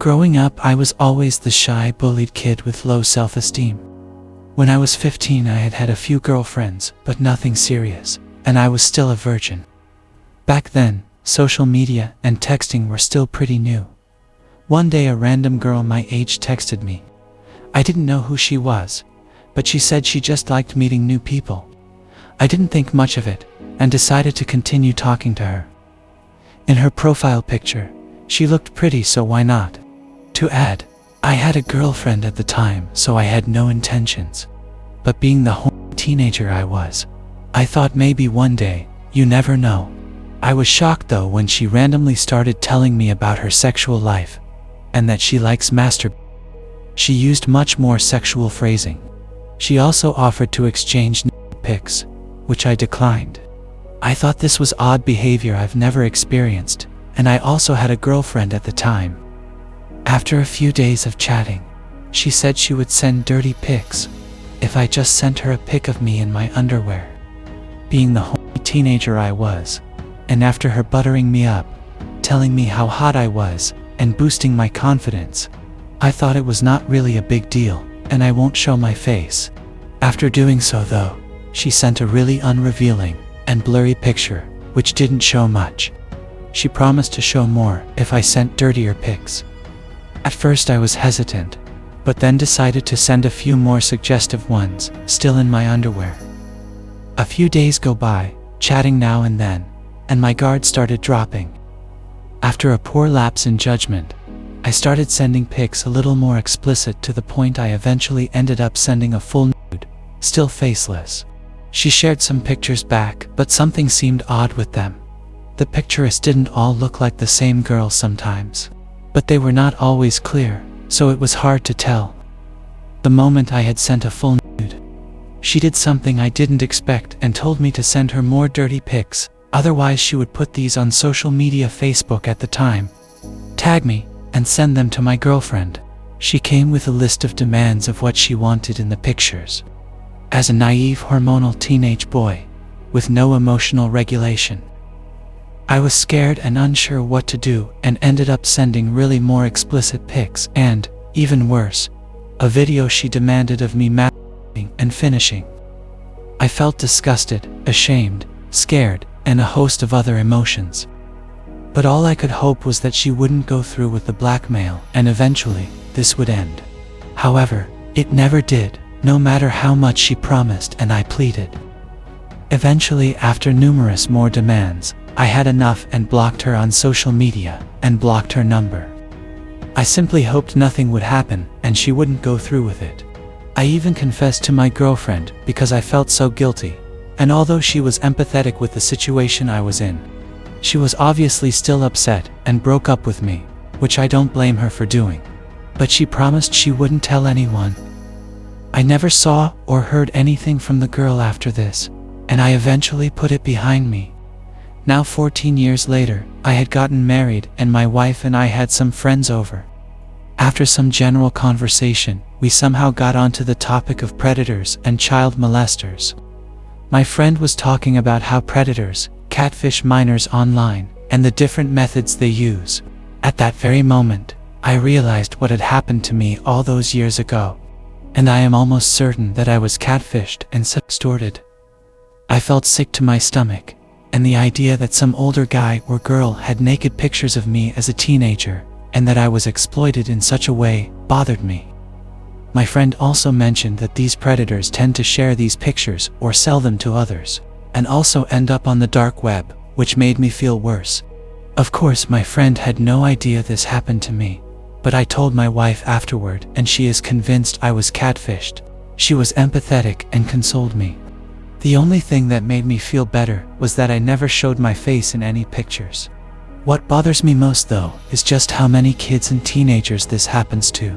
Growing up, I was always the shy, bullied kid with low self-esteem. When I was 15, I had had a few girlfriends, but nothing serious, and I was still a virgin. Back then, social media and texting were still pretty new. One day a random girl my age texted me. I didn't know who she was, but she said she just liked meeting new people. I didn't think much of it, and decided to continue talking to her. In her profile picture, she looked pretty, so why not? To add, I had a girlfriend at the time, so I had no intentions. But being the horny teenager I was, I thought maybe one day, you never know. I was shocked though when she randomly started telling me about her sexual life, and that she likes masturbating. She used much more sexual phrasing. She also offered to exchange pics, which I declined. I thought this was odd behavior I've never experienced, and I also had a girlfriend at the time. After a few days of chatting, she said she would send dirty pics if I just sent her a pic of me in my underwear. Being the horny teenager I was, and after her buttering me up, telling me how hot I was, and boosting my confidence, I thought it was not really a big deal, and I won't show my face. After doing so though, she sent a really unrevealing and blurry picture, which didn't show much. She promised to show more if I sent dirtier pics. At first I was hesitant, but then decided to send a few more suggestive ones, still in my underwear. A few days go by, chatting now and then, and my guard started dropping. After a poor lapse in judgment, I started sending pics a little more explicit, to the point I eventually ended up sending a full nude, still faceless. She shared some pictures back, but something seemed odd with them. The picturists didn't all look like the same girl sometimes, but they were not always clear, so it was hard to tell. The moment I had sent a full nude, she did something I didn't expect and told me to send her more dirty pics, otherwise she would put these on social media, Facebook at the time, tag me, and send them to my girlfriend. She came with a list of demands of what she wanted in the pictures. As a naive hormonal teenage boy, with no emotional regulation, I was scared and unsure what to do, and ended up sending really more explicit pics and, even worse, a video she demanded of me masturbating and finishing. I felt disgusted, ashamed, scared, and a host of other emotions. But all I could hope was that she wouldn't go through with the blackmail, and eventually, this would end. However, it never did, no matter how much she promised and I pleaded. Eventually, after numerous more demands, I had enough and blocked her on social media, and blocked her number. I simply hoped nothing would happen, and she wouldn't go through with it. I even confessed to my girlfriend, because I felt so guilty, and although she was empathetic with the situation I was in, she was obviously still upset, and broke up with me, which I don't blame her for doing. But she promised she wouldn't tell anyone. I never saw or heard anything from the girl after this, and I eventually put it behind me. Now 14 years later, I had gotten married, and my wife and I had some friends over. After some general conversation, we somehow got onto the topic of predators and child molesters. My friend was talking about how predators catfish minors online, and the different methods they use. At that very moment, I realized what had happened to me all those years ago, and I am almost certain that I was catfished and sextorted. I felt sick to my stomach, and the idea that some older guy or girl had naked pictures of me as a teenager, and that I was exploited in such a way, bothered me. My friend also mentioned that these predators tend to share these pictures or sell them to others, and also end up on the dark web, which made me feel worse. Of course, my friend had no idea this happened to me, but I told my wife afterward, and she is convinced I was catfished. She was empathetic and consoled me. The only thing that made me feel better was that I never showed my face in any pictures. What bothers me most though, is just how many kids and teenagers this happens to.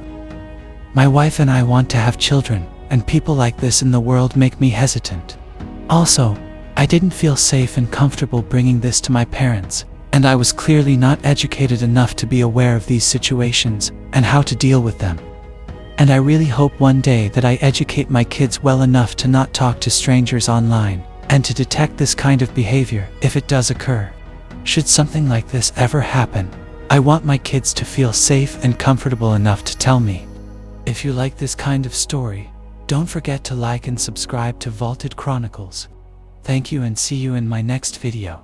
My wife and I want to have children, and people like this in the world make me hesitant. Also, I didn't feel safe and comfortable bringing this to my parents, and I was clearly not educated enough to be aware of these situations and how to deal with them. And I really hope one day that I educate my kids well enough to not talk to strangers online, and to detect this kind of behavior if it does occur. Should something like this ever happen, I want my kids to feel safe and comfortable enough to tell me. If you like this kind of story, don't forget to like and subscribe to Vaulted Chronicles. Thank you and see you in my next video.